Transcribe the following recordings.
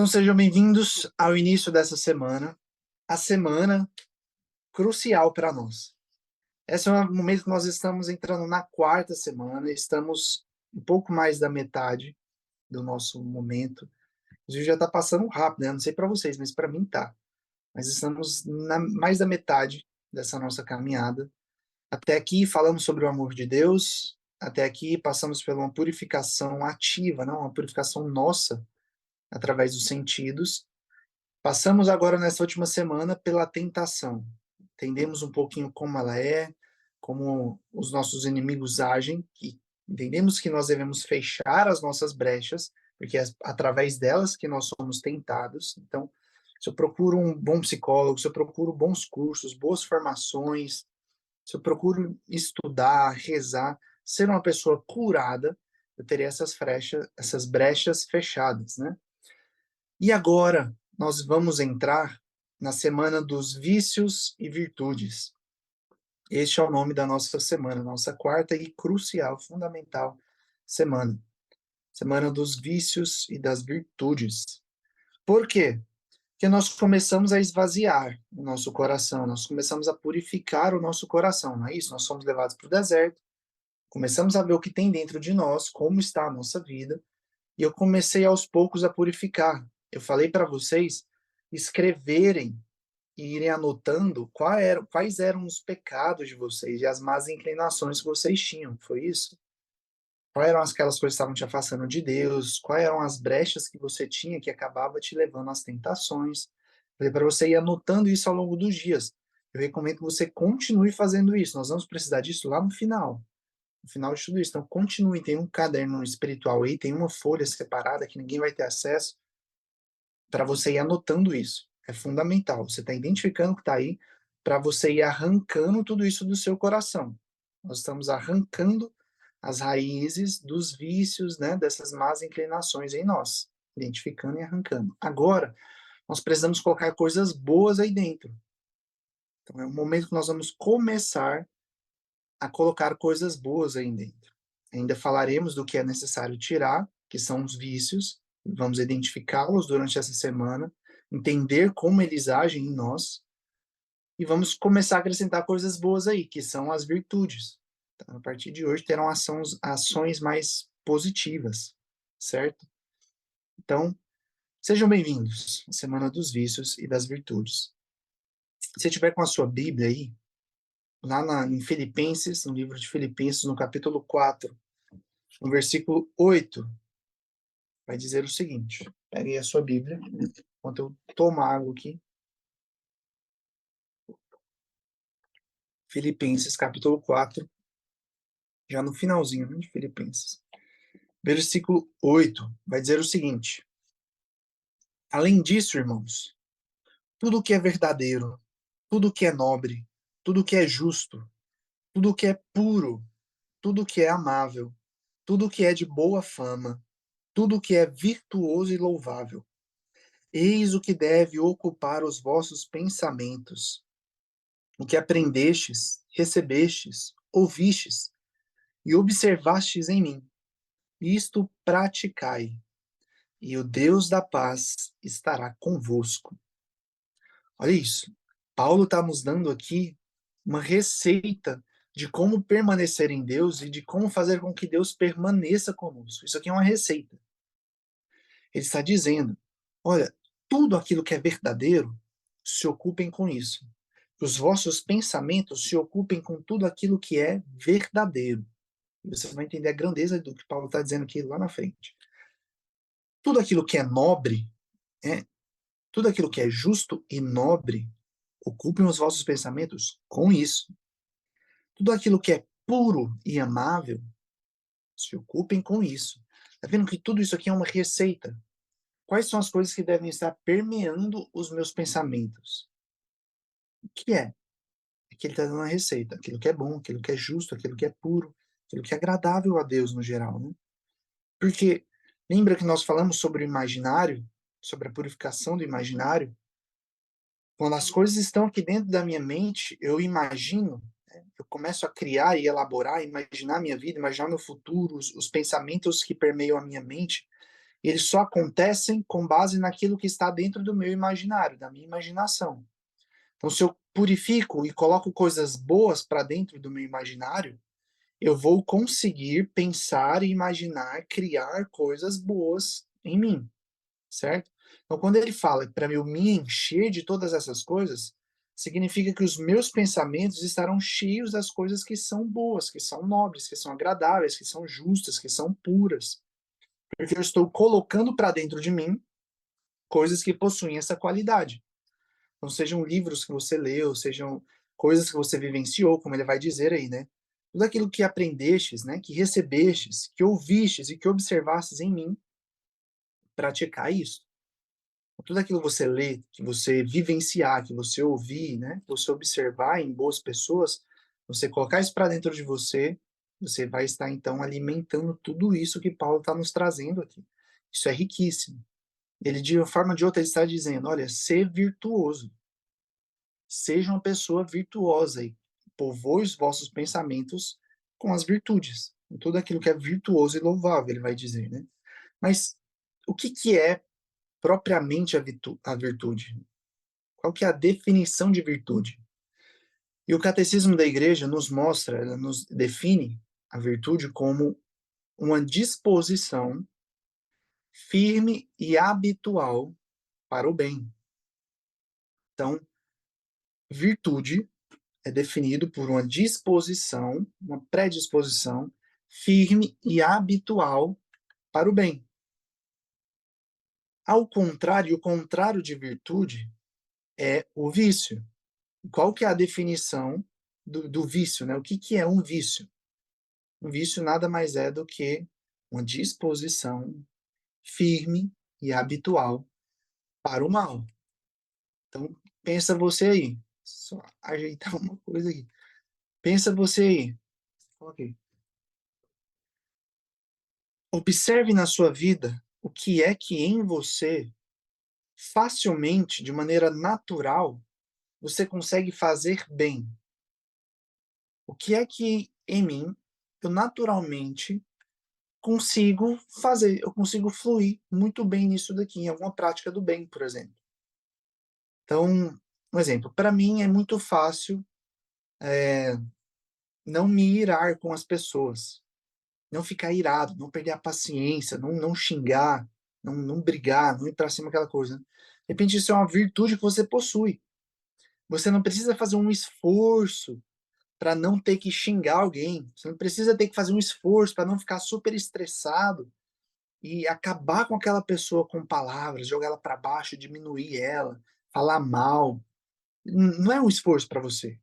Então sejam bem-vindos ao início dessa semana, a semana crucial para nós. Esse é um momento que nós estamos entrando na quarta semana, estamos um pouco mais da metade do nosso momento. Inclusive já está passando rápido, né? Não sei para vocês, mas para mim tá. Mas estamos na mais da metade dessa nossa caminhada. Até aqui falamos sobre o amor de Deus, até aqui passamos por uma purificação ativa, não? Uma purificação nossa, através dos sentidos. Passamos agora nessa última semana pela tentação. Entendemos um pouquinho como ela é, como os nossos inimigos agem, e entendemos que nós devemos fechar as nossas brechas, porque é através delas que nós somos tentados. Então, se eu procuro um bom psicólogo, se eu procuro bons cursos, boas formações, se eu procuro estudar, rezar, ser uma pessoa curada, eu terei essas brechas fechadas, né? E agora nós vamos entrar na semana dos vícios e virtudes. Este é o nome da nossa semana, nossa quarta e crucial, fundamental semana. Semana dos vícios e das virtudes. Por quê? Porque nós começamos a esvaziar o nosso coração, nós começamos a purificar o nosso coração, não é isso? Nós somos levados para o deserto, começamos a ver o que tem dentro de nós, como está a nossa vida, e eu comecei aos poucos a purificar. Eu falei para vocês escreverem e irem anotando quais eram os pecados de vocês e as más inclinações que vocês tinham. Foi isso? Quais eram aquelas coisas que estavam te afastando de Deus? Quais eram as brechas que você tinha que acabava te levando às tentações? Falei para você ir anotando isso ao longo dos dias. Eu recomendo que você continue fazendo isso. Nós vamos precisar disso lá no final. No final de tudo isso. Então, continue. Tem um caderno espiritual aí, tem uma folha separada que ninguém vai ter acesso para você ir anotando isso. É fundamental. Você está identificando o que está aí para você ir arrancando tudo isso do seu coração. Nós estamos arrancando as raízes dos vícios, né, dessas más inclinações em nós, identificando e arrancando. Agora, nós precisamos colocar coisas boas aí dentro. Então, é o momento que nós vamos começar a colocar coisas boas aí dentro. Ainda falaremos do que é necessário tirar, que são os vícios, vamos identificá-los durante essa semana, entender como eles agem em nós, e vamos começar a acrescentar coisas boas aí, que são as virtudes. Então, a partir de hoje terão ações mais positivas, certo? Então, sejam bem-vindos à Semana dos Vícios e das Virtudes. Se você tiver com a sua Bíblia aí, em Filipenses, no livro de Filipenses, no capítulo 4, no versículo 8, vai dizer o seguinte: pegue a sua Bíblia, enquanto eu tomo água aqui. Filipenses, capítulo 4, já no finalzinho, né, de Filipenses. Versículo 8, vai dizer o seguinte: além disso, irmãos, tudo que é verdadeiro, tudo que é nobre, tudo que é justo, tudo que é puro, tudo que é amável, tudo que é de boa fama, tudo que é virtuoso e louvável. Eis o que deve ocupar os vossos pensamentos. O que aprendestes, recebestes, ouvistes e observastes em mim. Isto praticai, e o Deus da paz estará convosco. Olha isso. Paulo está nos dando aqui uma receita de como permanecer em Deus e de como fazer com que Deus permaneça conosco. Isso aqui é uma receita. Ele está dizendo: olha, tudo aquilo que é verdadeiro, se ocupem com isso. Os vossos pensamentos se ocupem com tudo aquilo que é verdadeiro. E você vai entender a grandeza do que Paulo está dizendo aqui lá na frente. Tudo aquilo que é nobre, é, tudo aquilo que é justo e nobre, ocupem os vossos pensamentos com isso. Tudo aquilo que é puro e amável, se ocupem com isso. Está vendo que tudo isso aqui é uma receita? Quais são as coisas que devem estar permeando os meus pensamentos? O que é? É que ele está dando uma receita. Aquilo que é bom, aquilo que é justo, aquilo que é puro, aquilo que é agradável a Deus no geral, né? Porque lembra que nós falamos sobre o imaginário, sobre a purificação do imaginário? Quando as coisas estão aqui dentro da minha mente, eu imagino, né? Eu começo a criar e elaborar, imaginar a minha vida, imaginar meu futuro, os pensamentos que permeiam a minha mente. E eles só acontecem com base naquilo que está dentro do meu imaginário, da minha imaginação. Então, se eu purifico e coloco coisas boas para dentro do meu imaginário, eu vou conseguir pensar e imaginar, criar coisas boas em mim, certo? Então, quando ele fala para eu me encher de todas essas coisas, significa que os meus pensamentos estarão cheios das coisas que são boas, que são nobres, que são agradáveis, que são justas, que são puras. Porque eu estou colocando para dentro de mim coisas que possuem essa qualidade. Então, sejam livros que você leu, sejam coisas que você vivenciou, como ele vai dizer aí, né? Tudo aquilo que aprendestes, né, que recebestes, que ouvistes e que observastes em mim, praticar isso. Tudo aquilo que você lê, que você vivenciar, que você ouvir, né, que você observar em boas pessoas, você colocar isso para dentro de você, você vai estar então alimentando tudo isso que Paulo está nos trazendo aqui. Isso é riquíssimo. Ele, de uma forma ou de outra, ele está dizendo: olha, ser virtuoso. Seja uma pessoa virtuosa e povoe os vossos pensamentos com as virtudes, com tudo aquilo que é virtuoso e louvável, ele vai dizer, né? Mas o que, que é propriamente a virtude? Qual que é a definição de virtude? E o catecismo da igreja nos mostra, ela nos define a virtude como uma disposição firme e habitual para o bem. Então, virtude é definido por uma disposição, uma predisposição firme e habitual para o bem. Ao contrário, o contrário de virtude é o vício. Qual que é a definição do vício, né? O que, que é um vício? Um vício nada mais é do que uma disposição firme e habitual para o mal. Então, pensa você aí. Só ajeitar uma coisa aqui. Pensa você aí. Ok. Observe na sua vida o que é que em você, facilmente, de maneira natural, você consegue fazer bem. O que é que em mim eu naturalmente consigo fazer, eu consigo fluir muito bem nisso daqui, em alguma prática do bem, por exemplo. Então, um exemplo, para mim é muito fácil não me irar com as pessoas, não ficar irado, não perder a paciência, não xingar, não brigar, não ir para cima aquela coisa. Né? De repente, isso é uma virtude que você possui. Você não precisa fazer um esforço para não ter que xingar alguém. Você não precisa ter que fazer um esforço para não ficar super estressado e acabar com aquela pessoa com palavras, jogar ela para baixo, diminuir ela, falar mal. Não é um esforço para você.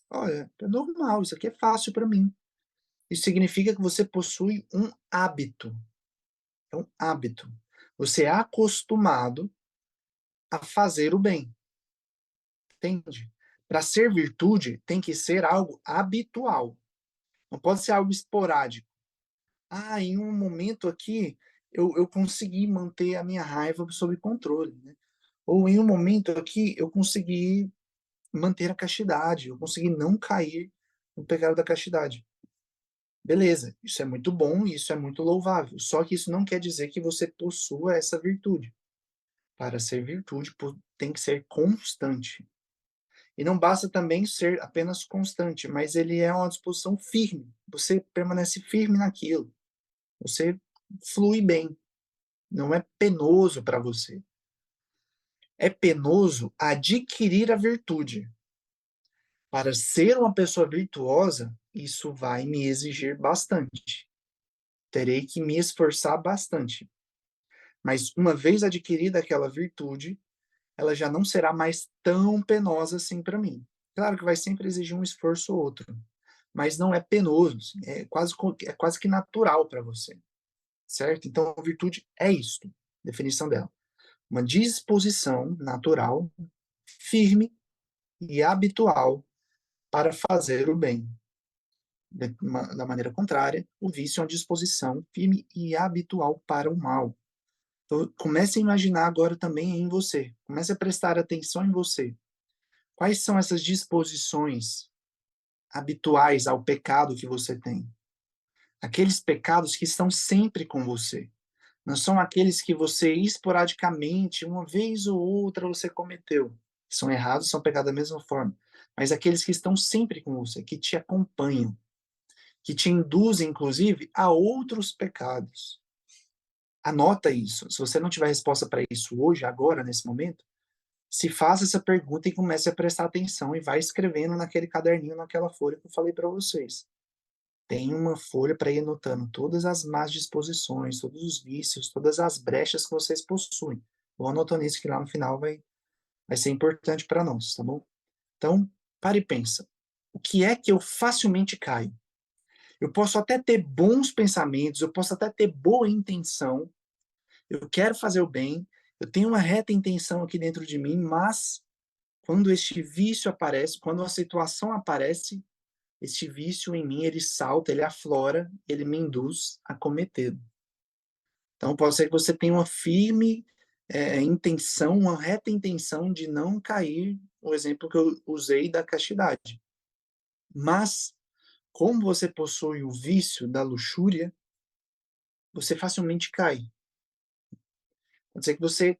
Olha, é normal, isso aqui é fácil para mim. Isso significa que você possui um hábito. É um hábito. Você é acostumado a fazer o bem. Entende? Para ser virtude, tem que ser algo habitual. Não pode ser algo esporádico. Ah, em um momento aqui, eu consegui manter a minha raiva sob controle. Né? Ou em um momento aqui, eu consegui manter a castidade. Eu consegui não cair no pecado da castidade. Beleza, isso é muito bom e isso é muito louvável. Só que isso não quer dizer que você possua essa virtude. Para ser virtude, tem que ser constante. E não basta também ser apenas constante, mas ele é uma disposição firme. Você permanece firme naquilo. Você flui bem. Não é penoso para você. É penoso adquirir a virtude. Para ser uma pessoa virtuosa, isso vai me exigir bastante. Terei que me esforçar bastante. Mas uma vez adquirida aquela virtude, ela já não será mais tão penosa assim para mim. Claro que vai sempre exigir um esforço ou outro, mas não é penoso, assim, é quase que natural para você, certo? Então, a virtude é isto, definição dela. Uma disposição natural, firme e habitual para fazer o bem. Da maneira contrária, o vício é uma disposição firme e habitual para o mal. Então, comece a imaginar agora também em você. Comece a prestar atenção em você. Quais são essas disposições habituais ao pecado que você tem? Aqueles pecados que estão sempre com você. não são aqueles que você esporadicamente, uma vez ou outra, você cometeu. São errados, são pecados da mesma forma. Mas aqueles que estão sempre com você, que te acompanham, que te induzem, inclusive, a outros pecados. Anota isso. Se você não tiver resposta para isso hoje, agora, nesse momento, se faça essa pergunta e comece a prestar atenção e vai escrevendo naquele caderninho, naquela folha que eu falei para vocês. Tem uma folha para ir anotando todas as más disposições, todos os vícios, todas as brechas que vocês possuem. Vou anotando isso que lá no final vai ser importante para nós, tá bom? Então, pare e pensa. O que é que eu facilmente caio? Eu posso até ter bons pensamentos, eu posso até ter boa intenção, eu quero fazer o bem, eu tenho uma reta intenção aqui dentro de mim, mas quando este vício aparece, quando a situação aparece, este vício em mim, ele salta, ele aflora, ele me induz a cometê-lo. Então, pode ser que você tenha uma firme intenção, uma reta intenção de não cair, o exemplo que eu usei da castidade. Mas, como você possui o vício da luxúria, você facilmente cai. Pode ser que você,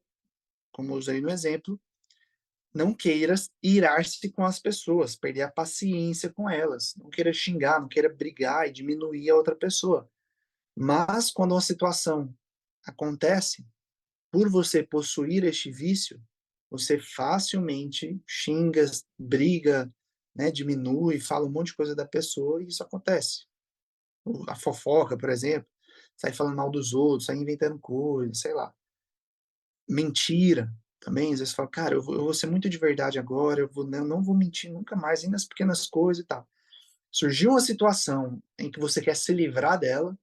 como eu usei no exemplo, não queira irar-se com as pessoas, perder a paciência com elas, não queira xingar, não queira brigar e diminuir a outra pessoa. Mas quando uma situação acontece, por você possuir este vício, você facilmente xinga, briga, né, diminui, fala um monte de coisa da pessoa e isso acontece. A fofoca, por exemplo, sai falando mal dos outros, sai inventando coisas, sei lá. Mentira também, às vezes fala, cara, eu vou ser muito de verdade agora, eu não vou mentir nunca mais, nem nas pequenas coisas e tal. Surgiu uma situação em que você quer se livrar dela,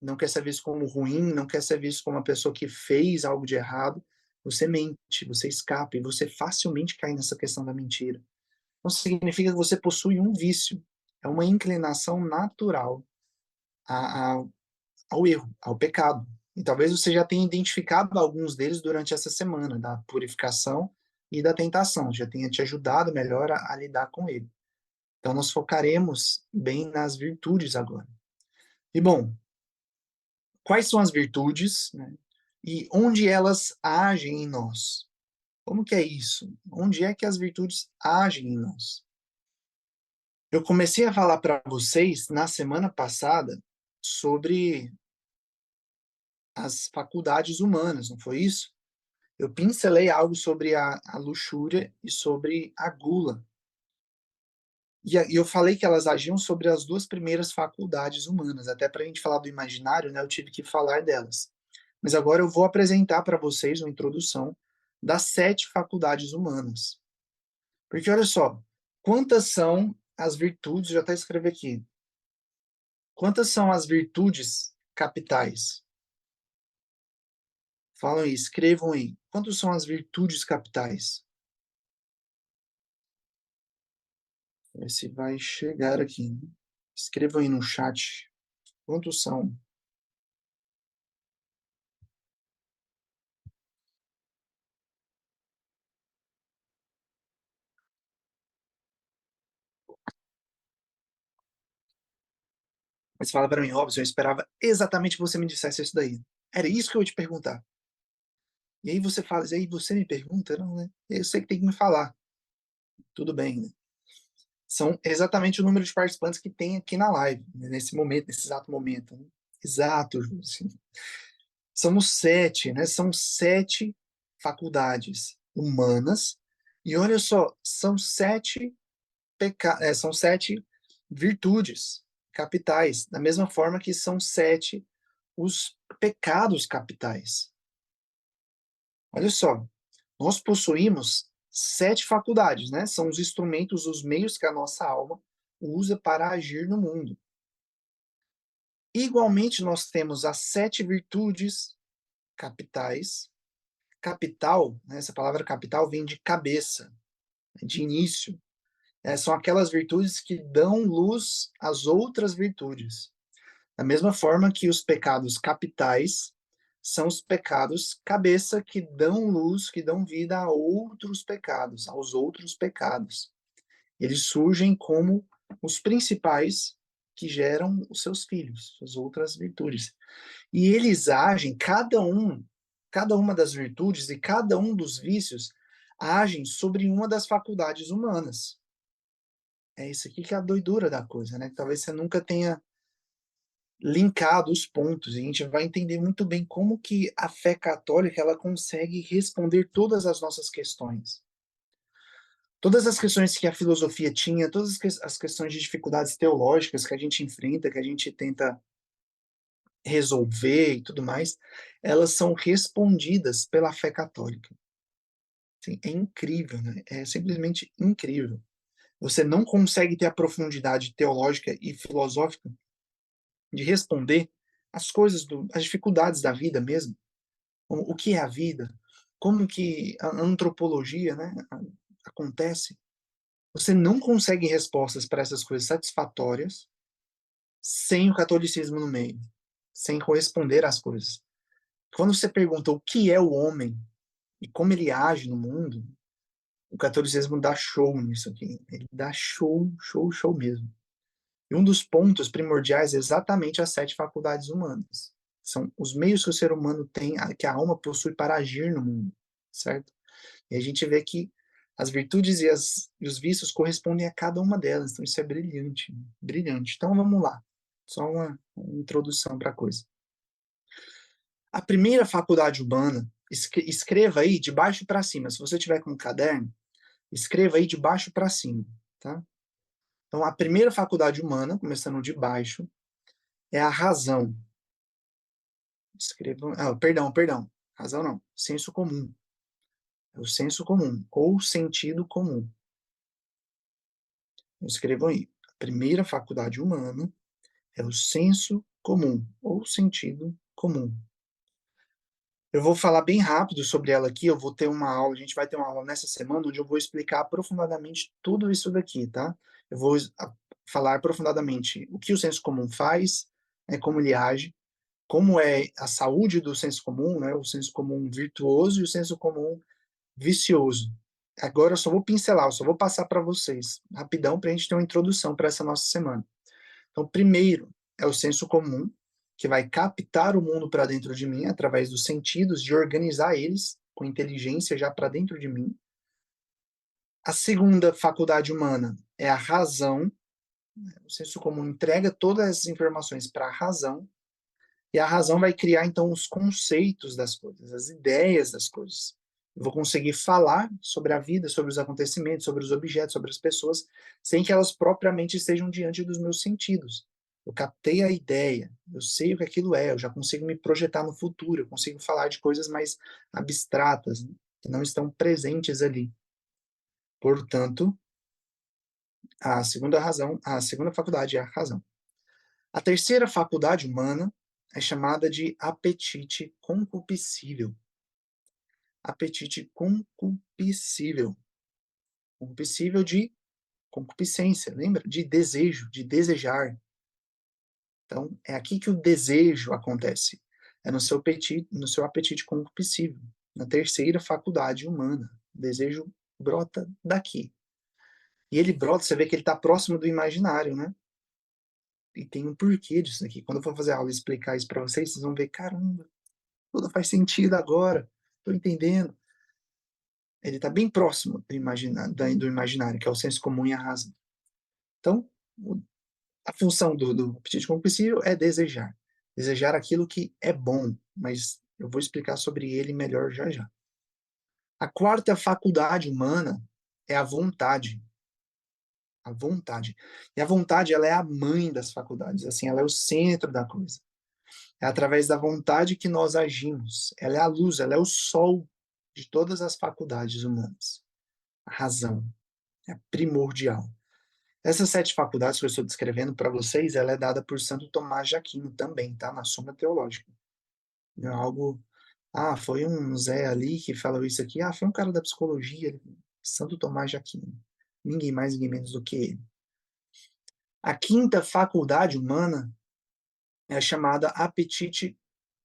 não quer ser visto como ruim, não quer ser visto como uma pessoa que fez algo de errado, você mente, você escapa e você facilmente cai nessa questão da mentira. Então significa que você possui um vício, é uma inclinação natural a, a, ao erro, ao pecado. E talvez você já tenha identificado alguns deles durante essa semana, da purificação e da tentação, já tenha te ajudado melhor a lidar com ele. Então nós focaremos bem nas virtudes agora. E bom, quais são as virtudes, né? E onde elas agem em nós? Como que é isso? Onde é que as virtudes agem em nós? Eu comecei a falar para vocês na semana passada sobre as faculdades humanas, não foi isso? Eu pincelei algo sobre a luxúria e sobre a gula. E eu falei que elas agiam sobre as duas primeiras faculdades humanas. Até para a gente falar do imaginário, né, eu tive que falar delas. Mas agora eu vou apresentar para vocês uma introdução das 7 faculdades humanas. Porque olha só, quantas são as virtudes, já até escrevi aqui. Quantas são as virtudes capitais? Falam aí, escrevam aí. Quantas são as virtudes capitais? Ver se vai chegar aqui, né? Escrevam aí no chat. Quantos são? Mas fala para mim, Robson, eu esperava exatamente que você me dissesse isso daí. Era isso que eu ia te perguntar. E aí você fala, e aí você me pergunta? Não, né? Eu sei que tem que me falar. Tudo bem, né? São exatamente o número de participantes que tem aqui na live, né? Nesse momento, nesse exato momento. Né? Exato, assim. Somos 7, né? São 7 faculdades humanas. E olha só, são 7 são 7 virtudes capitais, da mesma forma que são 7 os pecados capitais. Olha só, nós possuímos 7 faculdades, né? São os instrumentos, os meios que a nossa alma usa para agir no mundo. Igualmente, nós temos as 7 virtudes capitais. Capital, né, essa palavra capital vem de cabeça, de início. São aquelas virtudes que dão luz às outras virtudes. Da mesma forma que os pecados capitais são os pecados cabeça que dão luz, que dão vida a outros pecados, aos outros pecados. Eles surgem como os principais que geram os seus filhos, as outras virtudes. E eles agem, cada uma das virtudes e cada um dos vícios agem sobre uma das faculdades humanas. É isso aqui que é a doidura da coisa, né, que talvez você nunca tenha linkado os pontos, e a gente vai entender muito bem como que a fé católica, ela consegue responder todas as nossas questões. Todas as questões que a filosofia tinha, todas as questões de dificuldades teológicas que a gente enfrenta, que a gente tenta resolver e tudo mais, elas são respondidas pela fé católica. Assim, é incrível, né? É simplesmente incrível. Você não consegue ter a profundidade teológica e filosófica de responder as dificuldades da vida mesmo. O que é a vida? Como que a antropologia, né, acontece? Você não consegue respostas para essas coisas satisfatórias sem o catolicismo no meio, sem corresponder às coisas. Quando você pergunta o que é o homem e como ele age no mundo, o catolicismo dá show nisso aqui. Ele dá show, show, show mesmo. E um dos pontos primordiais é exatamente as 7 faculdades humanas. São os meios que o ser humano tem, que a alma possui para agir no mundo, certo? E a gente vê que as virtudes e os vícios correspondem a cada uma delas. Então isso é brilhante, brilhante. Então vamos lá. Só uma introdução para a coisa. A primeira faculdade humana, escreva aí de baixo para cima. Se você tiver com um caderno, escreva aí de baixo para cima, tá? Então, a primeira faculdade humana, começando de baixo, é a razão. Escrevam, perdão, razão não, senso comum. É o senso comum, ou sentido comum. Escrevam aí. A primeira faculdade humana é o senso comum, ou sentido comum. Eu vou falar bem rápido sobre ela aqui, eu vou ter uma aula, a gente vai ter uma aula nessa semana onde eu vou explicar aprofundadamente tudo isso daqui, tá? Eu vou falar aprofundadamente o que o senso comum faz, né, como ele age, como é a saúde do senso comum, né, o senso comum virtuoso e o senso comum vicioso. Agora eu só vou pincelar, eu só vou passar para vocês, rapidão, para a gente ter uma introdução para essa nossa semana. Então, primeiro é o senso comum, que vai captar o mundo para dentro de mim através dos sentidos, de organizar eles com inteligência já para dentro de mim. A segunda faculdade humana é a razão. O senso comum entrega todas as informações para a razão, e a razão vai criar então os conceitos das coisas, as ideias das coisas. Eu vou conseguir falar sobre a vida, sobre os acontecimentos, sobre os objetos, sobre as pessoas, sem que elas propriamente estejam diante dos meus sentidos. Eu captei a ideia, eu sei o que aquilo é, eu já consigo me projetar no futuro, eu consigo falar de coisas mais abstratas, né, que não estão presentes ali. Portanto, a segunda faculdade é a razão. A terceira faculdade humana é chamada de apetite concupiscível. Apetite concupiscível. Concupiscível de concupiscência, lembra? De desejo, de desejar. Então, é aqui que o desejo acontece. É no seu apetite concupiscível, na terceira faculdade humana. O desejo brota daqui. E ele brota, você vê que ele está próximo do imaginário, né? E tem um porquê disso aqui. Quando eu for fazer a aula e explicar isso para vocês, vocês vão ver, caramba, tudo faz sentido agora. Estou entendendo. Ele está bem próximo do imaginário, que é o senso comum e a razão. Então, a função do apetite compulsivo é desejar. Desejar aquilo que é bom, mas eu vou explicar sobre ele melhor já já. A quarta faculdade humana é a vontade. A vontade. E a vontade, ela é a mãe das faculdades, assim, ela é o centro da coisa. É através da vontade que nós agimos. Ela é a luz, ela é o sol de todas as faculdades humanas. A razão é primordial. Essas 7 faculdades que eu estou descrevendo para vocês, ela é dada por Santo Tomás de Aquino também, tá? Na Suma Teológica. Não é algo, foi um Zé ali que falou isso aqui, foi um cara da psicologia, Santo Tomás de Aquino. Ninguém mais, ninguém menos do que ele. A quinta faculdade humana é chamada apetite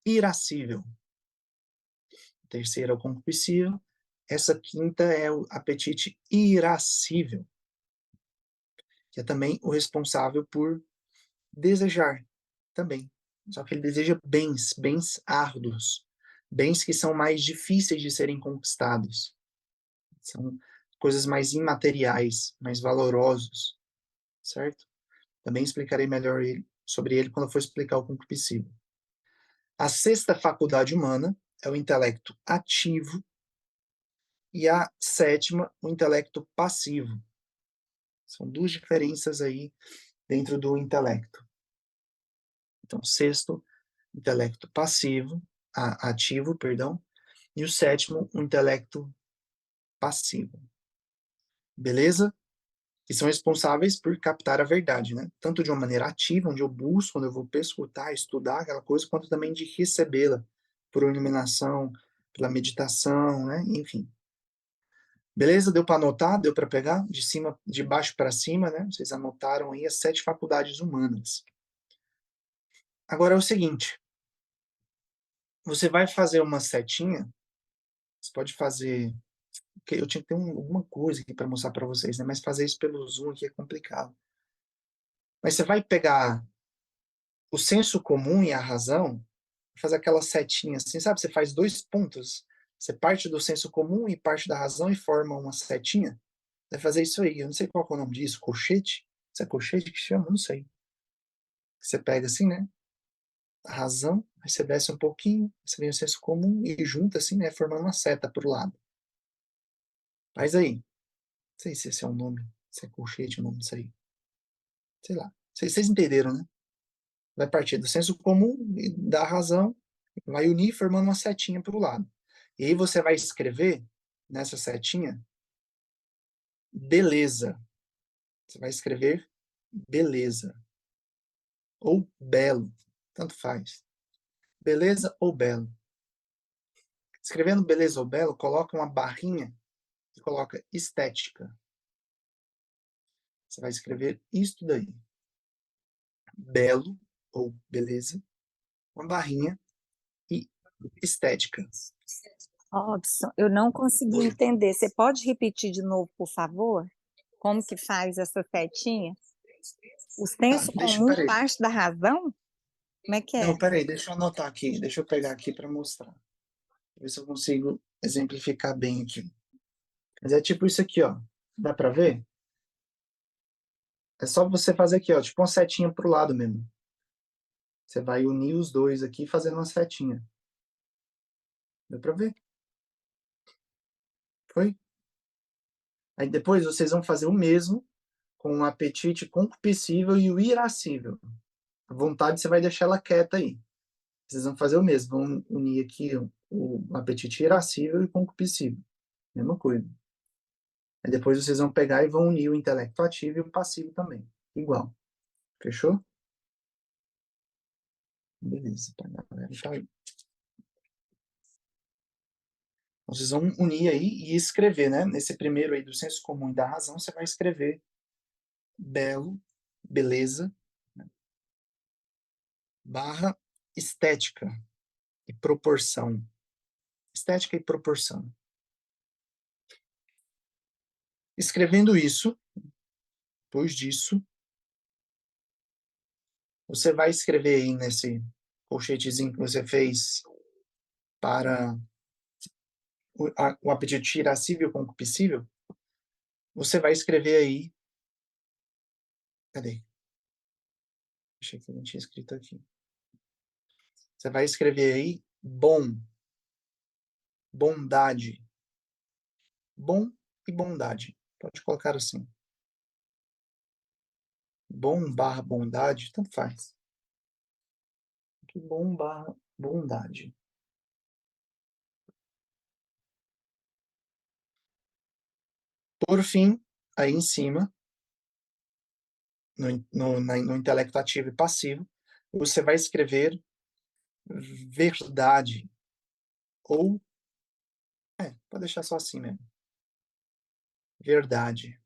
irascível. A terceira é o concupiscível. Essa quinta é o apetite irascível, que é também o responsável por Desejar também. Só que ele deseja bens, bens árduos, bens que são mais difíceis de serem conquistados. São coisas mais imateriais, mais valorosos, certo? Também explicarei melhor sobre ele quando eu for explicar o concupiscível. A sexta faculdade humana é o intelecto ativo e a sétima, o intelecto passivo. São duas diferenças aí dentro do intelecto. Então, sexto, intelecto passivo, ativo, perdão, e o sétimo, o intelecto passivo. Beleza? Que são responsáveis por captar a verdade, né? Tanto de uma maneira ativa, onde eu busco, onde eu vou pescutar, estudar aquela coisa, quanto também de recebê-la por iluminação, pela meditação, né? Enfim. Beleza? Deu para anotar? Deu para pegar? De cima, de baixo para cima, né? Vocês anotaram aí as 7 faculdades humanas. Agora é o seguinte, você vai fazer uma setinha, você pode fazer, eu tinha que ter alguma coisa aqui para mostrar para vocês, né? Mas fazer isso pelo Zoom aqui é complicado. Mas você vai pegar o senso comum e a razão, fazer aquela setinha assim, sabe? Você faz 2 pontos, você parte do senso comum e parte da razão e forma uma setinha. Vai fazer isso aí, eu não sei qual é o nome disso, colchete? Se é colchete que chama? Não sei. Você pega assim, né? A razão, aí você desce um pouquinho, você vem o senso comum e junta assim, né? Formando uma seta pro lado. Faz aí. Não sei se esse é o nome, se é colchete o nome disso aí. Sei lá. Vocês entenderam, né? Vai partir do senso comum e da razão, vai unir formando uma setinha pro lado. E aí você vai escrever nessa setinha beleza. Você vai escrever beleza. Ou belo. Tanto faz. Beleza ou belo. Escrevendo beleza ou belo, coloca uma barrinha e coloca estética. Você vai escrever isto daí. Belo ou beleza, uma barrinha e estética. Robson, eu não consegui Oi. entender. Você pode repetir de novo, por favor? Como que faz essa setinha? O Tá, senso comum peraí. parte da razão? Como é que é? Não, peraí, deixa eu anotar aqui, deixa eu pegar aqui para mostrar. Ver se eu consigo exemplificar bem aqui. Mas é tipo isso aqui, ó. Dá para ver? É só você fazer aqui, ó, tipo uma setinha pro lado mesmo. Você vai unir os dois aqui fazendo uma setinha. Dá para ver? Foi? Aí depois vocês vão fazer o mesmo com o apetite concupiscível e o irascível. A vontade você vai deixar ela quieta aí. Vocês vão fazer o mesmo, vão unir aqui o apetite irascível e concupiscível. Mesma coisa. Aí depois vocês vão pegar e vão unir o intelecto ativo e o passivo também. Igual. Fechou? Beleza. Tá, galera, tá aí. Então, vocês vão unir aí e escrever, né? Nesse primeiro aí do senso comum e da razão, você vai escrever belo, beleza, né? Barra estética e proporção. Estética e proporção. Escrevendo isso, depois disso, você vai escrever aí nesse colchetezinho que você fez para o apetite irascível e concupiscível, você vai escrever aí. Cadê? Achei que eu não tinha escrito aqui. Você vai escrever aí bom, bondade. Bom e bondade. Pode colocar assim. Bom barra bondade, tanto faz. Aqui, bom barra bondade. Por fim, aí em cima, no intelecto ativo e passivo, você vai escrever verdade. Ou, pode deixar só assim mesmo. Verdade.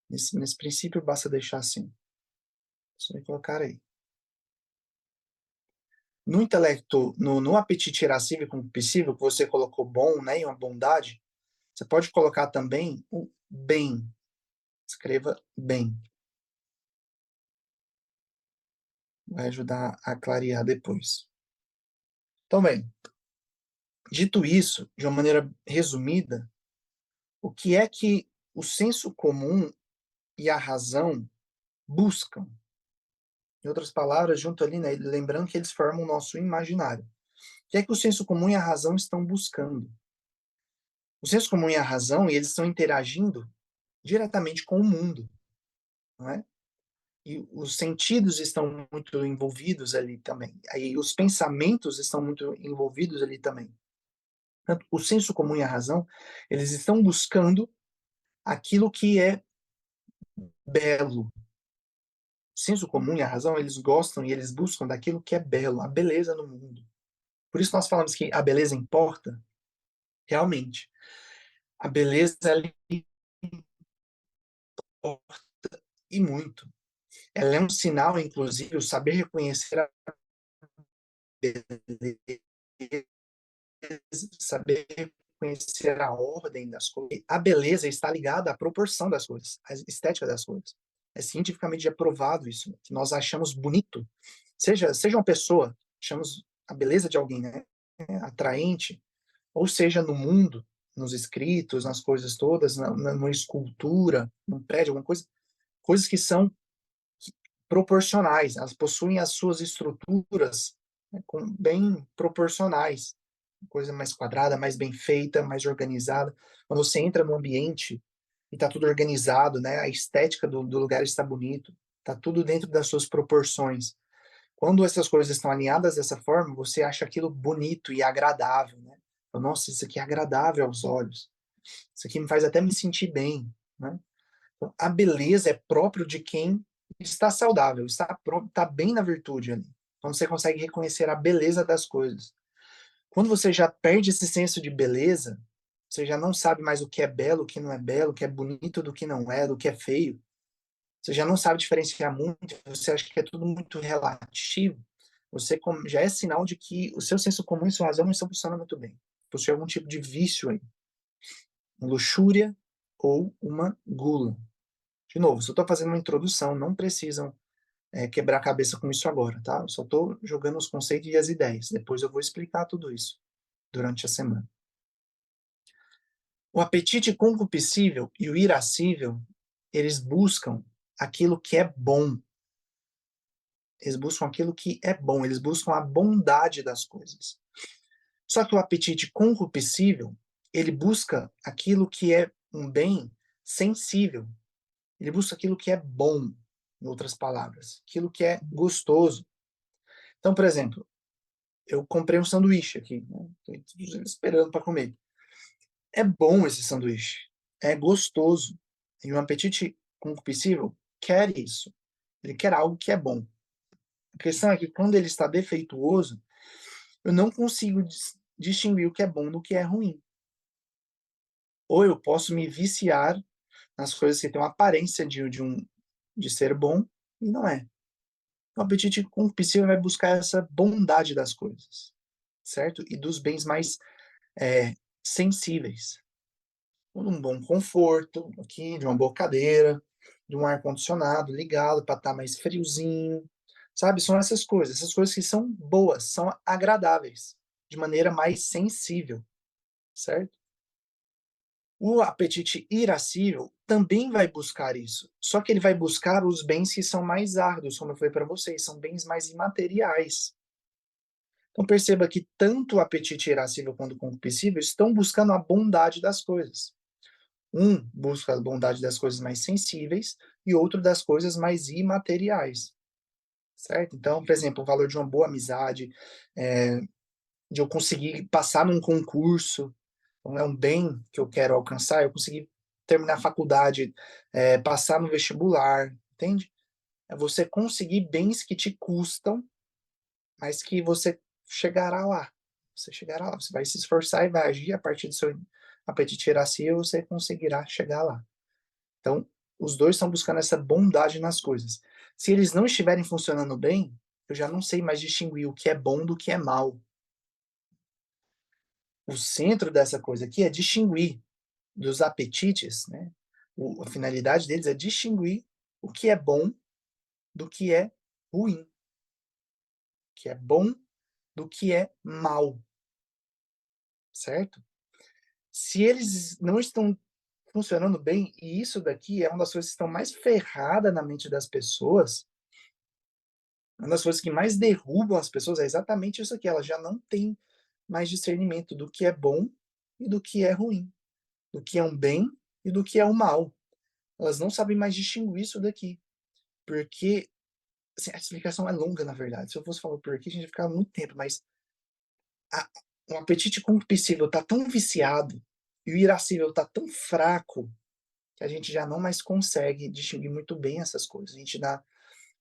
Nesse princípio, basta deixar assim. Você vai colocar aí. No intelecto, no apetite irascível e concupiscível, que você colocou bom, né, e uma bondade, você pode colocar também o bem. Escreva bem. vai ajudar a clarear depois. Então, bem, dito isso, de uma maneira resumida, o que é que o senso comum e a razão buscam? Em outras palavras, junto ali, né, lembrando que eles formam o nosso imaginário. O que é que o senso comum e a razão estão buscando? O senso comum e a razão, eles estão interagindo diretamente com o mundo, não é? E os sentidos estão muito envolvidos ali também. Aí os pensamentos estão muito envolvidos ali também. Portanto, o senso comum e a razão, eles estão buscando aquilo que é belo. O senso comum e a razão, eles gostam e eles buscam daquilo que é belo, a beleza no mundo. Por isso nós falamos que a beleza importa, realmente. A beleza ela importa e muito. Ela é um sinal, inclusive, o saber reconhecer a beleza, saber reconhecer a ordem das coisas. A beleza está ligada à proporção das coisas, à estética das coisas. É cientificamente aprovado isso, que nós achamos bonito. Seja uma pessoa, achamos a beleza de alguém, né, atraente, ou seja no mundo, nos escritos, nas coisas todas, numa escultura, num prédio, alguma coisa, coisas que são proporcionais, elas possuem as suas estruturas, né, bem proporcionais, coisa mais quadrada, mais bem feita, mais organizada. Quando você entra no ambiente e está tudo organizado, né, a estética do lugar está bonito, está tudo dentro das suas proporções. Quando essas coisas estão alinhadas dessa forma, você acha aquilo bonito e agradável, né? Nossa, isso aqui é agradável aos olhos. Isso aqui me faz até me sentir bem, né? Então, a beleza é próprio de quem está saudável, está bem na virtude ali. Então você consegue reconhecer a beleza das coisas. Quando você já perde esse senso de beleza, você já não sabe mais o que é belo, o que não é belo, o que é bonito do que não é, do que é feio. Você já não sabe diferenciar muito, você acha que é tudo muito relativo. Você já é sinal de que o seu senso comum e sua razão não estão funcionando muito bem. Possui algum tipo de vício aí, uma luxúria ou uma gula. De novo, se eu estou fazendo uma introdução, não precisam quebrar a cabeça com isso agora, tá? Eu só estou jogando os conceitos e as ideias. Depois eu vou explicar tudo isso durante a semana. O apetite concupiscível e o irascível, eles buscam aquilo que é bom. Eles buscam aquilo que é bom, eles buscam a bondade das coisas. Só que o apetite concupiscível, ele busca aquilo que é um bem sensível. Ele busca aquilo que é bom, em outras palavras, aquilo que é gostoso. Então, por exemplo, eu comprei um sanduíche aqui, né? Tô esperando para comer. É bom esse sanduíche, é gostoso. E o apetite concupiscível quer isso. Ele quer algo que é bom. A questão é que quando ele está defeituoso, eu não consigo distinguir o que é bom do que é ruim. Ou eu posso me viciar nas coisas que têm uma aparência de ser bom e não é. O apetite concupiscível vai buscar essa bondade das coisas, certo? E dos bens mais sensíveis. Um bom conforto aqui, de uma boa cadeira, de um ar-condicionado ligado para estar mais friozinho, sabe? São essas coisas que são boas, são agradáveis, de maneira mais sensível, certo? O apetite irascível também vai buscar isso, só que ele vai buscar os bens que são mais árduos, como eu falei para vocês, são bens mais imateriais. Então perceba que tanto o apetite irascível quanto o concupiscível estão buscando a bondade das coisas. Um busca a bondade das coisas mais sensíveis e outro das coisas mais imateriais, certo? Então, por exemplo, o valor de uma boa amizade, de eu conseguir passar num concurso, então é um bem que eu quero alcançar, eu conseguir terminar a faculdade, passar no vestibular, entende? É você conseguir bens que te custam, mas que você chegará lá. Você chegará lá, você vai se esforçar e vai agir a partir do seu apetite irascível, você conseguirá chegar lá. Então, os dois estão buscando essa bondade nas coisas. Se eles não estiverem funcionando bem, eu já não sei mais distinguir o que é bom do que é mal. O centro dessa coisa aqui é distinguir dos apetites, né? A finalidade deles é distinguir o que é bom do que é ruim. que é bom, do que é mal, certo? Se eles não estão funcionando bem, e isso daqui é uma das coisas que estão mais ferrada na mente das pessoas, uma das coisas que mais derrubam as pessoas é exatamente isso aqui, elas já não têm mais discernimento do que é bom e do que é ruim, do que é um bem e do que é um mal. Elas não sabem mais distinguir isso daqui, porque assim, a explicação é longa, na verdade. Se eu fosse falar o porquê, a gente ia ficar muito tempo, mas a o apetite concupiscível tá tão viciado e o irascível tá tão fraco, que a gente já não mais consegue distinguir muito bem essas coisas. A gente dá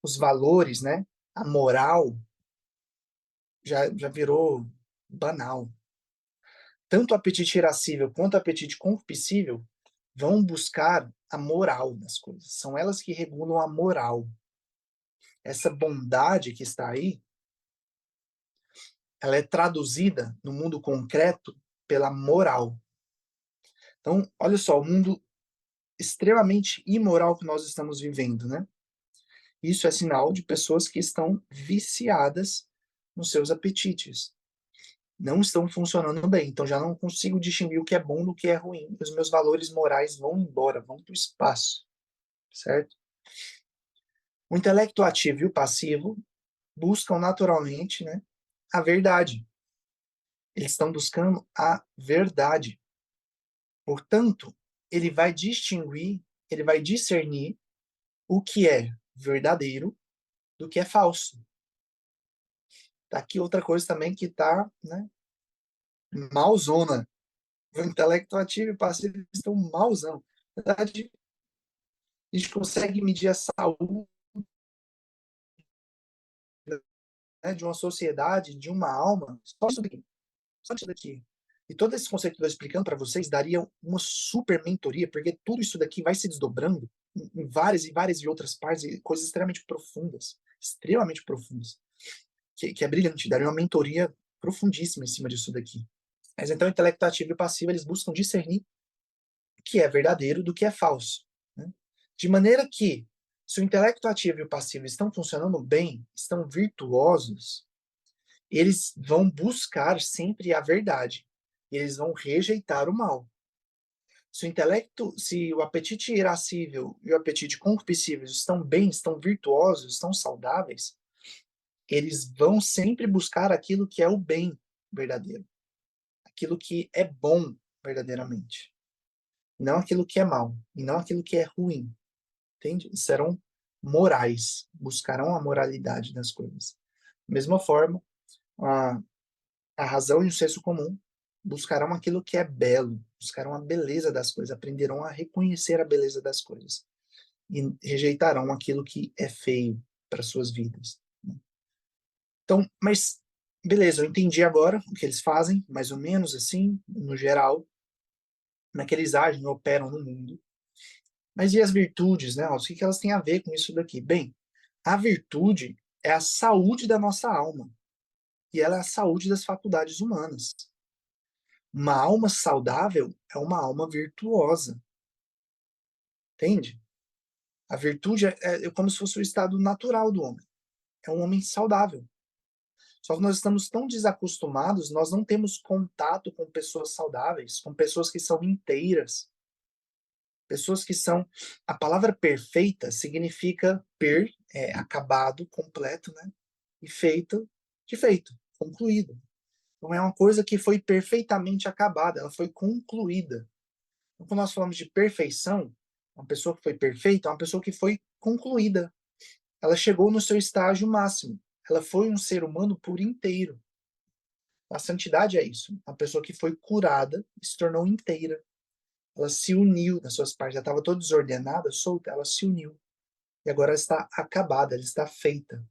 os valores, né, a moral já virou banal. Tanto o apetite irascível quanto o apetite concupiscível vão buscar a moral das coisas. São elas que regulam a moral. Essa bondade que está aí, ela é traduzida no mundo concreto pela moral. Então, olha só, o mundo extremamente imoral que nós estamos vivendo, né? Isso é sinal de pessoas que estão viciadas nos seus apetites. Não estão funcionando bem, então já não consigo distinguir o que é bom do que é ruim. Os meus valores morais vão embora, vão para o espaço, certo? O intelecto ativo e o passivo buscam naturalmente, né, a verdade. Eles estão buscando a verdade. Portanto, ele vai distinguir, ele vai discernir o que é verdadeiro do que é falso. Tá aqui outra coisa também que tá, né, malzona. O intelecto ativo e passivo estão malzão. Na verdade, a gente consegue medir a saúde, né, de uma sociedade, de uma alma, só isso daqui. Só isso daqui. E todo esse conceito que eu estou explicando para vocês daria uma super mentoria, porque tudo isso daqui vai se desdobrando em várias e várias e outras partes, e coisas extremamente profundas, que é brilhante, daria uma mentoria profundíssima em cima disso daqui. Mas então, o intelecto ativo e o passivo, eles buscam discernir o que é verdadeiro do que é falso. Né? De maneira que, se o intelecto ativo e o passivo estão funcionando bem, estão virtuosos, eles vão buscar sempre a verdade. E eles vão rejeitar o mal. Se o apetite irascível e o apetite concupiscível estão bem, estão virtuosos, estão saudáveis, eles vão sempre buscar aquilo que é o bem verdadeiro, aquilo que é bom verdadeiramente, não aquilo que é mal, e não aquilo que é ruim, entende? Serão morais, buscarão a moralidade das coisas. Da mesma forma, a, a razão e o senso comum buscarão aquilo que é belo, buscarão a beleza das coisas, aprenderão a reconhecer a beleza das coisas e rejeitarão aquilo que é feio para suas vidas. Né? Então, mas beleza, eu entendi agora o que eles fazem, mais ou menos assim, no geral, como é que eles agem, operam no mundo. Mas e as virtudes, né? O que elas têm a ver com isso daqui? Bem, a virtude é a saúde da nossa alma e ela é a saúde das faculdades humanas. Uma alma saudável é uma alma virtuosa, entende? A virtude é como se fosse o estado natural do homem. É um homem saudável. Só que nós estamos tão desacostumados, nós não temos contato com pessoas saudáveis, com pessoas que são inteiras, pessoas que são. A palavra perfeita significa acabado, completo, né? E feito, de feito, concluído. Então é uma coisa que foi perfeitamente acabada, ela foi concluída. Então, quando nós falamos de perfeição, uma pessoa que foi perfeita é uma pessoa que foi concluída. Ela chegou no seu estágio máximo. Ela foi um ser humano por inteiro. A santidade é isso. Uma pessoa que foi curada e se tornou inteira. Ela se uniu nas suas partes. Ela estava toda desordenada, solta, ela se uniu. E agora ela está acabada, ela está feita.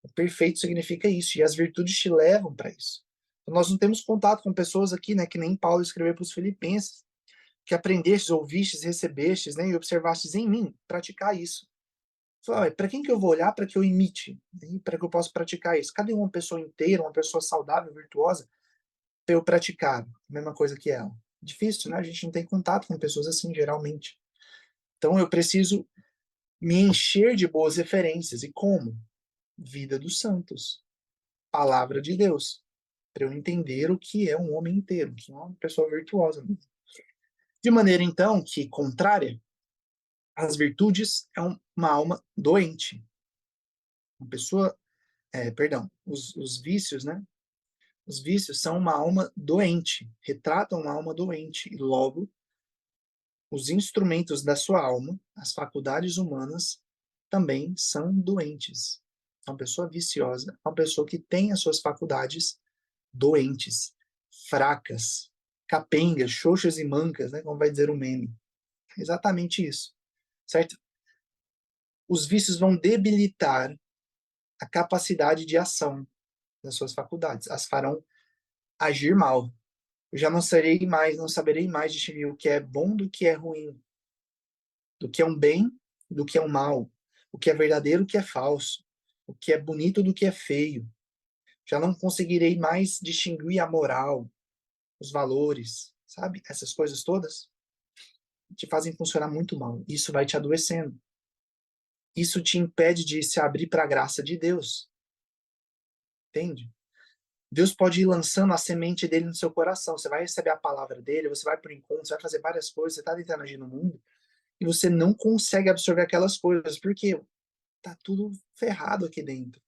O perfeito significa isso. E as virtudes te levam para isso. Então, nós não temos contato com pessoas aqui, né, que nem Paulo escreveu para os Filipenses, que aprendestes, ouvistes, recebestes, né, e observastes em mim, praticar isso. Para quem que eu vou olhar para que eu imite? Para que eu possa praticar isso? Cadê uma pessoa inteira, uma pessoa saudável, virtuosa, para eu praticar a mesma coisa que ela? Difícil, né? A gente não tem contato com pessoas assim, geralmente. Então eu preciso me encher de boas referências. E como? Vida dos santos. palavra de Deus, para eu entender o que é um homem inteiro, que é uma pessoa virtuosa. De maneira, então, que, contrária às virtudes, é uma alma doente. Uma pessoa, perdão, os vícios, né? Os vícios são uma alma doente, retratam uma alma doente, e logo, os instrumentos da sua alma, as faculdades humanas, também são doentes. Uma pessoa viciosa é uma pessoa que tem as suas faculdades doentes, fracas, capengas, xoxas e mancas, né, como vai dizer o meme. É exatamente isso, certo? Os vícios vão debilitar a capacidade de ação das suas faculdades, as farão agir mal. Eu já não saberei mais distinguir o que é bom do que é ruim, do que é um bem, do que é um mal, o que é verdadeiro, o que é falso, o que é bonito do que é feio. Já não conseguirei mais distinguir a moral, os valores, sabe? Essas coisas todas te fazem funcionar muito mal. Isso vai te adoecendo. Isso te impede de se abrir para a graça de Deus. Entende? Deus pode ir lançando a semente dele no seu coração. Você vai receber a palavra dele, você vai para o encontro, você vai fazer várias coisas, você está tentando agir no mundo, e você não consegue absorver aquelas coisas, porque tá tudo ferrado aqui dentro.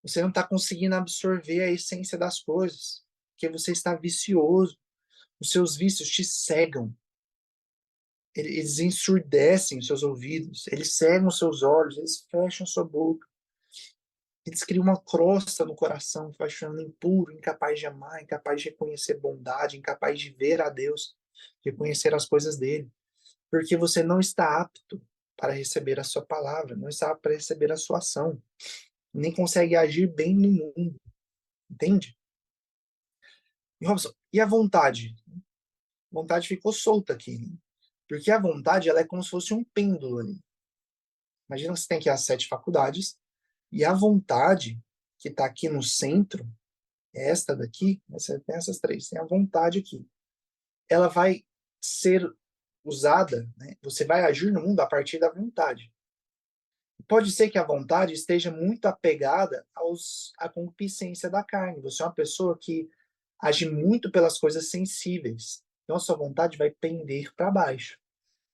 Você não está conseguindo absorver a essência das coisas, porque você está vicioso. Os seus vícios te cegam. Eles ensurdecem os seus ouvidos, eles cegam os seus olhos, eles fecham sua boca. Eles criam uma crosta no coração, que vai ficando impuro, incapaz de amar, incapaz de reconhecer bondade, incapaz de ver a Deus, de reconhecer as coisas dele. Porque você não está apto para receber a sua palavra, não está apto para receber a sua ação, nem consegue agir bem no mundo. Entende? E, Robson, e a vontade? A vontade ficou solta aqui, né? Porque a vontade, ela é como se fosse um pêndulo ali. Imagina que você tem aqui as 7 faculdades, e a vontade, que está aqui no centro, é esta daqui, você tem essas 3, tem a vontade aqui. Ela vai ser usada, né? Você vai agir no mundo a partir da vontade. Pode ser que a vontade esteja muito apegada à concupiscência da carne. Você é uma pessoa que age muito pelas coisas sensíveis. Então, a sua vontade vai pender para baixo.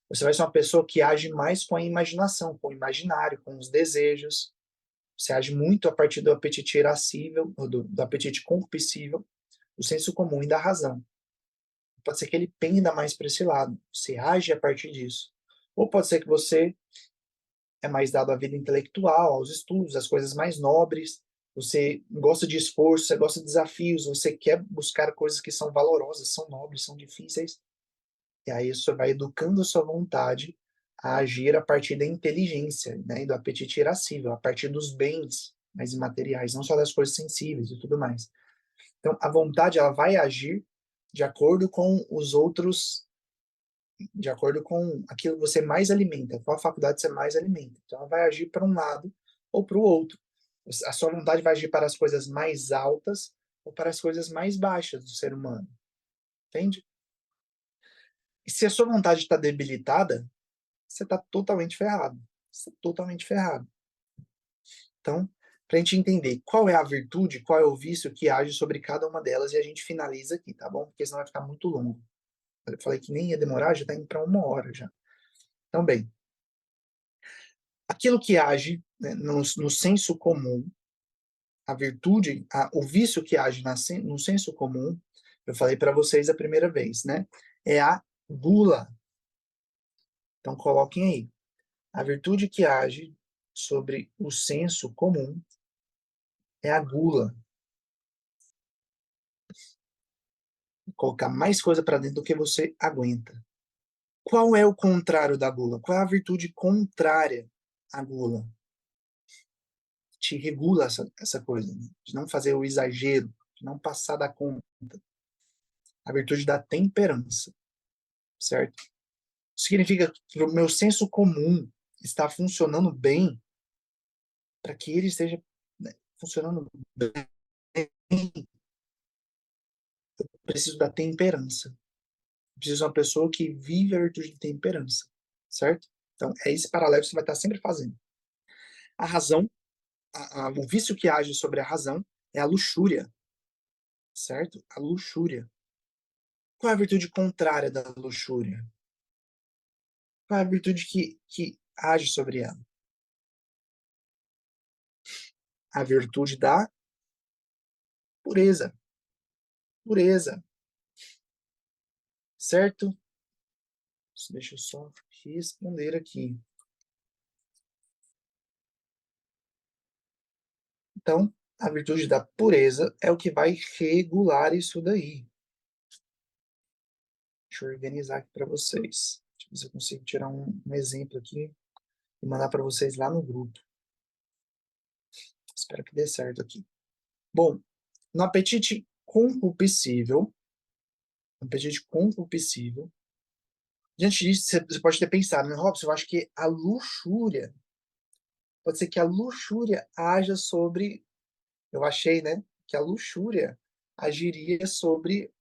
Você vai ser uma pessoa que age mais com a imaginação, com o imaginário, com os desejos. Você age muito a partir do apetite irascível, do apetite concupiscível, do senso comum e da razão. Pode ser que ele penda mais para esse lado. Você age a partir disso. Ou pode ser que você é mais dado à vida intelectual, aos estudos, às coisas mais nobres. Você gosta de esforço, você gosta de desafios, você quer buscar coisas que são valorosas, são nobres, são difíceis. E aí isso vai educando a sua vontade a agir a partir da inteligência, né, e do apetite irascível, a partir dos bens mais imateriais, não só das coisas sensíveis e tudo mais. Então, a vontade, ela vai agir de acordo com os outros, de acordo com aquilo que você mais alimenta, qual a faculdade você mais alimenta. Então, ela vai agir para um lado ou para o outro. A sua vontade vai agir para as coisas mais altas ou para as coisas mais baixas do ser humano. Entende? E se a sua vontade está debilitada, você está totalmente ferrado. Você está totalmente ferrado. Então, para a gente entender qual é a virtude, qual é o vício que age sobre cada uma delas, e a gente finaliza aqui, tá bom? Porque senão vai ficar muito longo. Eu falei que nem ia demorar, já está indo para 1 hora já. Então, bem, aquilo que age, né, no senso comum, a virtude, o vício que age no senso comum, eu falei para vocês a primeira vez, né? É a gula. Então, coloquem aí. A virtude que age sobre o senso comum é a gula. Colocar mais coisa para dentro do que você aguenta. Qual é o contrário da gula? Qual é a virtude contrária à gula? Te regula essa coisa, né? De não fazer o exagero, de não passar da conta. A virtude da temperança, certo? Isso significa que o meu senso comum está funcionando bem para que ele esteja, né, funcionando bem. Eu preciso da temperança. Preciso de uma pessoa que vive a virtude de temperança, certo? Então, é esse paralelo que você vai estar sempre fazendo. A razão, o vício que age sobre a razão é a luxúria, certo? A luxúria. Qual é a virtude contrária da luxúria? Qual é a virtude que age sobre ela? A virtude da pureza. Pureza, certo? Deixa eu só responder aqui. Então, a virtude da pureza é o que vai regular isso daí. Deixa eu organizar aqui para vocês. Deixa eu ver se eu consigo tirar um exemplo aqui e mandar para vocês lá no grupo. Espero que dê certo aqui. Bom, no apetite concupiscível, diante disso, você pode ter pensado, né, Robson, eu acho que a luxúria, pode ser que a luxúria haja sobre, eu achei, né, que a luxúria agiria sobre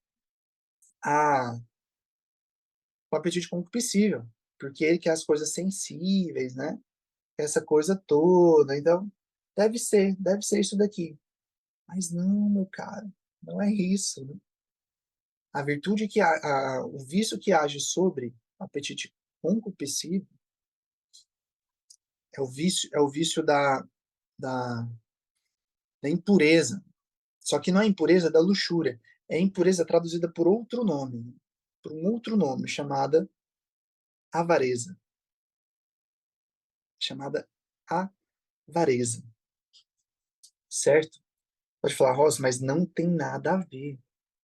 o apetite concupiscível, porque ele quer as coisas sensíveis, né, essa coisa toda, então, deve ser isso daqui. Mas não, meu cara, não é isso, né? A virtude o vício que age sobre o apetite concupiscível é o vício da, da impureza. Só que não é impureza da luxúria, é impureza traduzida por um outro nome, avareza, chamada avareza, certo? Pode falar, Rosa, mas não tem nada a ver.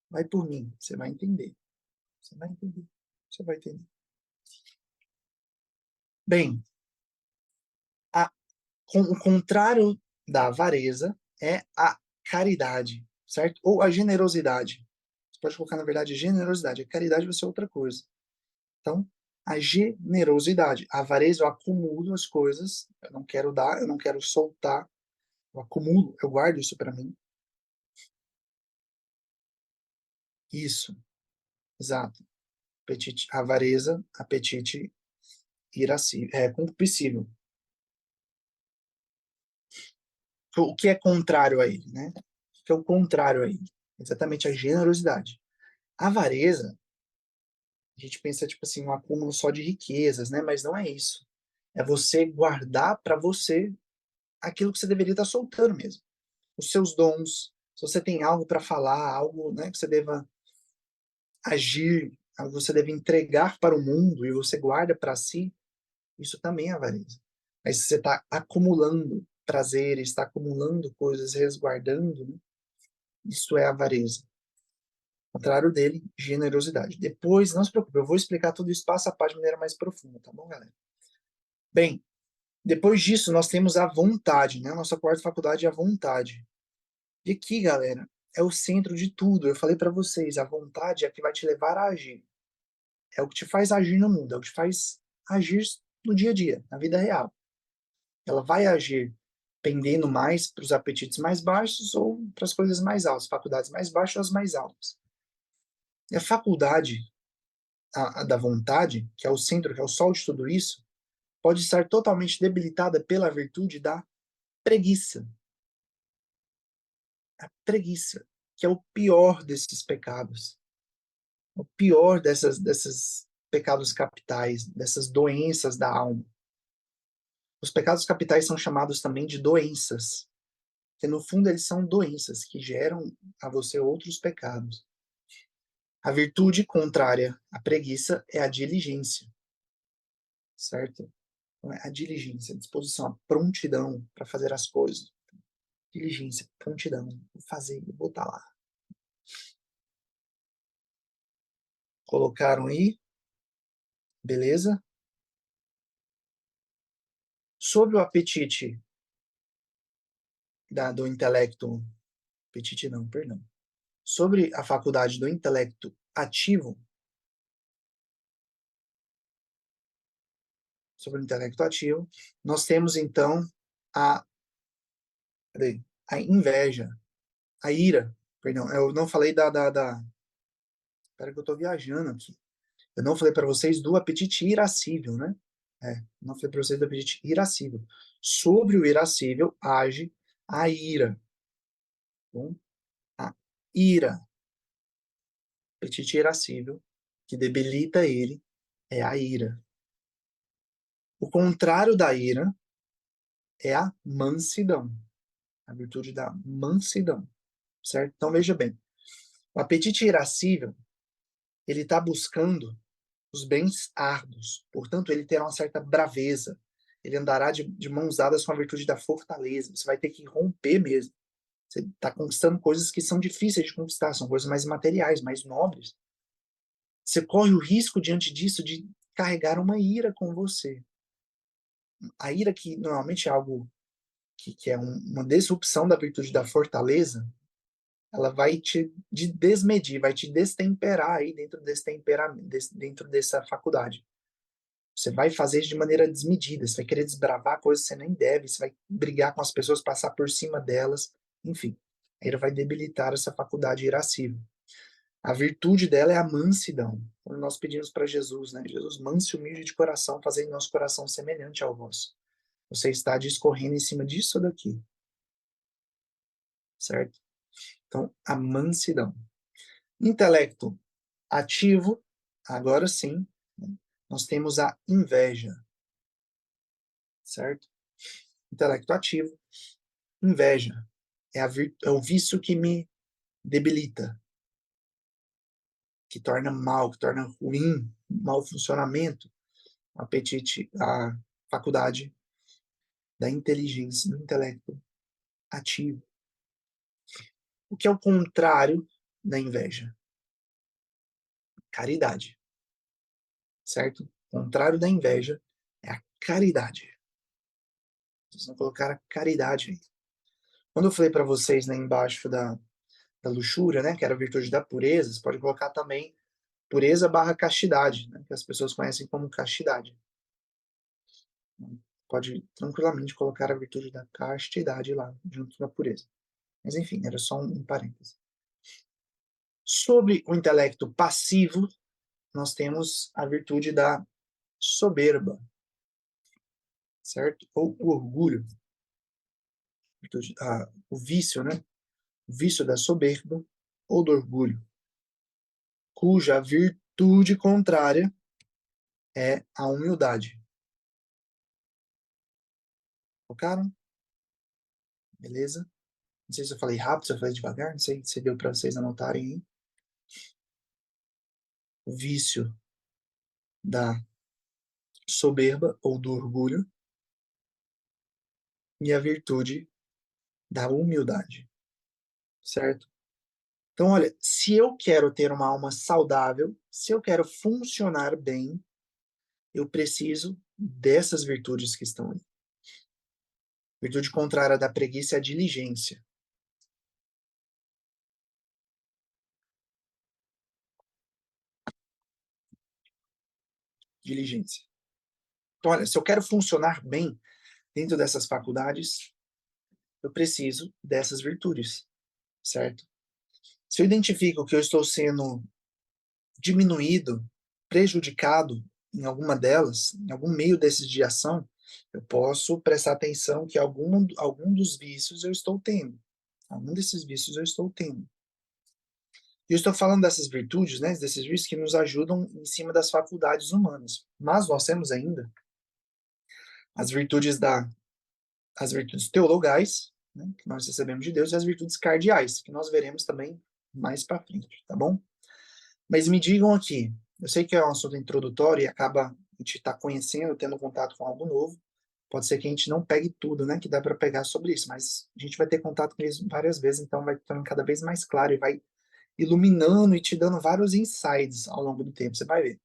Vai por mim, você vai entender. Você vai entender. Você vai entender. Bem, o contrário da avareza é a caridade, certo? Ou a generosidade. Você pode colocar, na verdade, generosidade. A caridade vai ser outra coisa. Então, a generosidade. A avareza, eu acumulo as coisas, eu não quero dar, eu não quero soltar, eu acumulo, eu guardo isso para mim. Isso, exato. Apetite, avareza, apetite irascível, concupiscível. O que é contrário a ele, né? O que é o contrário a ele? Exatamente a generosidade. A avareza, a gente pensa, tipo assim, um acúmulo só de riquezas, né? Mas não é isso. É você guardar para você aquilo que você deveria estar soltando mesmo. Os seus dons, se você tem algo para falar, algo, né, que você deva agir, algo que você deve entregar para o mundo e você guarda para si, isso também é avareza. Mas se você está acumulando prazeres, está acumulando coisas, resguardando, né? Isso é avareza. Ao contrário dele, generosidade. Depois, não se preocupe, eu vou explicar tudo isso passo a passo de maneira mais profunda, tá bom, galera? Bem, depois disso, nós temos a vontade, né? Nossa quarta faculdade é a vontade. E aqui, galera, é o centro de tudo. Eu falei para vocês, a vontade é a que vai te levar a agir. É o que te faz agir no mundo, é o que te faz agir no dia a dia, na vida real. Ela vai agir pendendo mais para os apetites mais baixos ou para as coisas mais altas, faculdades mais baixas ou as mais altas. E a faculdade a da vontade, que é o centro, que é o sol de tudo isso, pode estar totalmente debilitada pela virtude da preguiça. A preguiça, que é o pior desses pecados. O pior desses pecados capitais, dessas doenças da alma. Os pecados capitais são chamados também de doenças, que no fundo eles são doenças que geram a você outros pecados. A virtude contrária à preguiça é a diligência, certo? Então, é a diligência, a disposição, a prontidão para fazer as coisas. Diligência, prontidão, vou fazer, vou botar lá. Colocaram aí, beleza? Sobre o apetite do intelecto, apetite não, perdão. Sobre a faculdade do intelecto ativo, sobre o intelecto ativo, nós temos então a, a inveja, a ira, perdão, eu não falei espera que eu estou viajando aqui. Eu não falei para vocês do apetite irascível, né? Não falei para vocês do apetite irascível. Sobre o irascível age a ira. Bom, a ira, apetite irascível, que debilita ele, é a ira. O contrário da ira é a mansidão, a virtude da mansidão, certo? Então veja bem, o apetite irascível, ele está buscando os bens árduos, portanto ele terá uma certa braveza, ele andará de mãos dadas com a virtude da fortaleza, você vai ter que romper mesmo, você está conquistando coisas que são difíceis de conquistar, são coisas mais materiais, mais nobres. Você corre o risco diante disso de carregar uma ira com você. A ira que normalmente é algo que é uma disrupção da virtude da fortaleza, ela vai te desmedir, vai te destemperar aí dentro desse temperamento, dentro dessa faculdade. Você vai fazer de maneira desmedida, você vai querer desbravar coisas que você nem deve, você vai brigar com as pessoas, passar por cima delas, enfim. A ira vai debilitar essa faculdade irascível. A virtude dela é a mansidão. Quando nós pedimos para Jesus, né? Jesus, manso e humilde de coração, fazendo nosso coração semelhante ao vosso. Você está discorrendo em cima disso daqui. Certo? Então, a mansidão. Intelecto ativo, agora sim, né, nós temos a inveja. Certo? Intelecto ativo, inveja. É o vício que me debilita, que torna mal, que torna ruim, mau funcionamento, o apetite, a faculdade da inteligência, do intelecto ativo. O que é o contrário da inveja? Caridade. Certo? O contrário da inveja é a caridade. Vocês vão colocar a caridade aí. Quando eu falei para vocês, né, embaixo da luxúria, né, que era a virtude da pureza, você pode colocar também pureza barra castidade, né, que as pessoas conhecem como castidade. Pode tranquilamente colocar a virtude da castidade lá, junto da pureza. Mas enfim, era só um parêntese. Sobre o intelecto passivo, nós temos a virtude da soberba, certo? Ou o orgulho, o vício, né? O vício da soberba ou do orgulho, cuja virtude contrária é a humildade. Focaram? Beleza? Não sei se eu falei rápido, se eu falei devagar, não sei se deu para vocês anotarem aí. O vício da soberba ou do orgulho e a virtude da humildade, certo? Então, olha, se eu quero ter uma alma saudável, se eu quero funcionar bem, eu preciso dessas virtudes que estão aí. Virtude contrária da preguiça é a diligência. Diligência. Então, olha, se eu quero funcionar bem dentro dessas faculdades, eu preciso dessas virtudes, certo? Se eu identifico que eu estou sendo diminuído, prejudicado em alguma delas, em algum meio desses de ação, eu posso prestar atenção que algum dos vícios eu estou tendo. Algum desses vícios eu estou tendo. E eu estou falando dessas virtudes, né, desses vícios que nos ajudam em cima das faculdades humanas. Mas nós temos ainda as virtudes as virtudes teologais, né, que nós recebemos de Deus, e as virtudes cardeais, que nós veremos também mais para frente, tá bom? Mas me digam aqui, eu sei que é um assunto introdutório e acaba a gente tá conhecendo, tendo contato com algo novo. Pode ser que a gente não pegue tudo, né, que dá para pegar sobre isso, mas a gente vai ter contato com isso várias vezes, então vai ficando cada vez mais claro e vai iluminando e te dando vários insights ao longo do tempo, você vai ver.